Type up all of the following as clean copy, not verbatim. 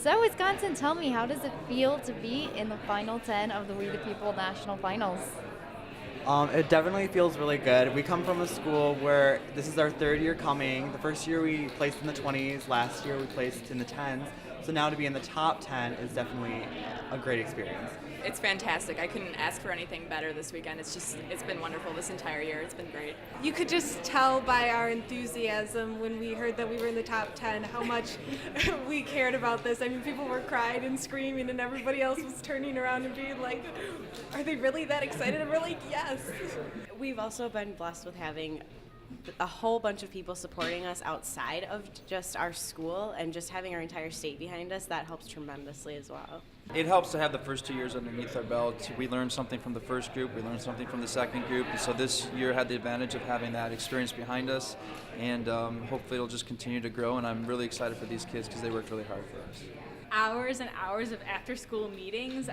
So, Wisconsin, tell me, how does it feel to be in the final 10 of the We the People National Finals? It definitely feels really good. We come from a school where this is our third year coming. The first year we placed in the 20s, last year we placed in the 10s. So now to be in the top 10 is definitely a great experience. It's fantastic. I couldn't ask for anything better this weekend. It's been wonderful this entire year. It's been great. You could just tell by our enthusiasm when we heard that we were in the top 10 how much we cared about this. I mean, people were crying and screaming, and everybody else was turning around and being like, are they really that excited? And we're like, yes. We've also been blessed with having a whole bunch of people supporting us outside of just our school, and just having our entire state behind us, that helps tremendously as well. It helps to have the first 2 years underneath our belt. We learned something from the first group, we learned something from the second group, and so this year had the advantage of having that experience behind us, and hopefully it'll just continue to grow, and I'm really excited for these kids because they worked really hard for us. Hours and hours of after-school meetings.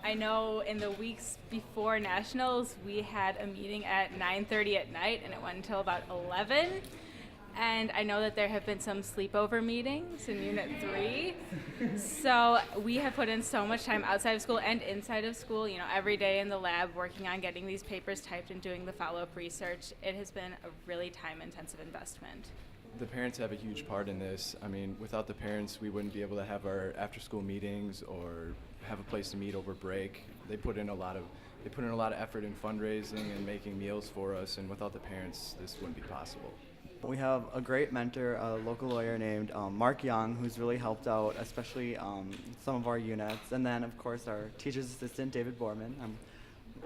I know in the weeks before nationals, we had a meeting at 9:30 at night, and it went until about 11. And I know that there have been some sleepover meetings in Unit 3. So we have put in so much time outside of school and inside of school, every day in the lab working on getting these papers typed and doing the follow-up research. It has been a really time-intensive investment. The parents have a huge part in this. I mean, without the parents, we wouldn't be able to have our after-school meetings or have a place to meet over break. They put in a lot of effort in fundraising and making meals for us, and without the parents, this wouldn't be possible. We have a great mentor, a local lawyer named Mark Young, who's really helped out, especially some of our units. And then, of course, our teacher's assistant, David Borman.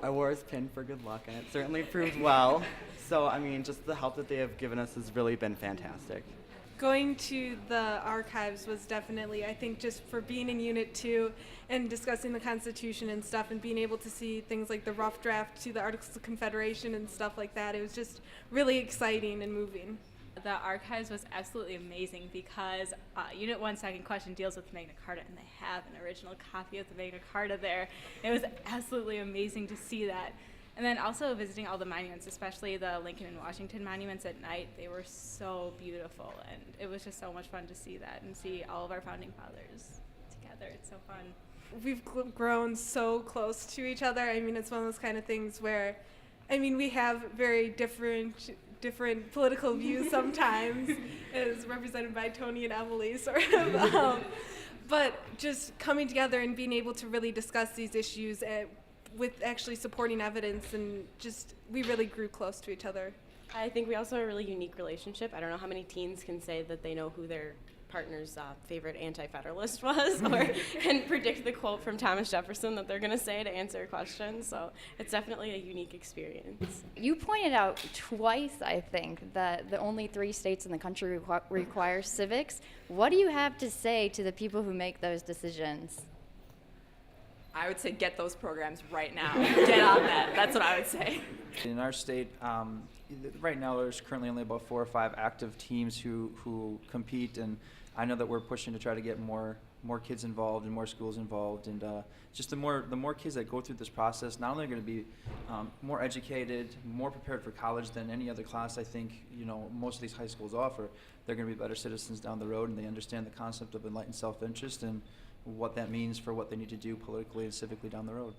I wore his pin for good luck, and it certainly proved well. So, I mean, just the help that they have given us has really been fantastic. Going to the archives was definitely, I think, just for being in Unit 2 and discussing the Constitution and stuff, and being able to see things like the rough draft to the Articles of Confederation and stuff like that, it was just really exciting and moving. The archives was absolutely amazing because Unit 1 second question deals with Magna Carta, and they have an original copy of the Magna Carta there. It was absolutely amazing to see that. And then also visiting all the monuments, especially the Lincoln and Washington monuments at night. They were so beautiful, and it was just so much fun to see that and see all of our founding fathers together. It's so fun. We've grown so close to each other. I mean, it's one of those kind of things where, I mean, we have very different political views sometimes, as represented by Tony and Emily, sort of. But just coming together and being able to really discuss these issues with actually supporting evidence, and just, we really grew close to each other. I think we also have a really unique relationship. I don't know how many teens can say that they know who their partner's favorite anti-federalist was, or can predict the quote from Thomas Jefferson that they're going to say to answer a question. So it's definitely a unique experience. You pointed out twice, I think, that the only 3 states in the country require civics. What do you have to say to the people who make those decisions? I would say get those programs right now. Get on that. That's what I would say. In our state, right now there's currently only about 4 or 5 active teams who compete, and I know that we're pushing to try to get more kids involved and more schools involved, and just the more kids that go through this process, not only are going to be more educated, more prepared for college than any other class I think most of these high schools offer. They're going to be better citizens down the road, and they understand the concept of enlightened self-interest and what that means for what they need to do politically and civically down the road.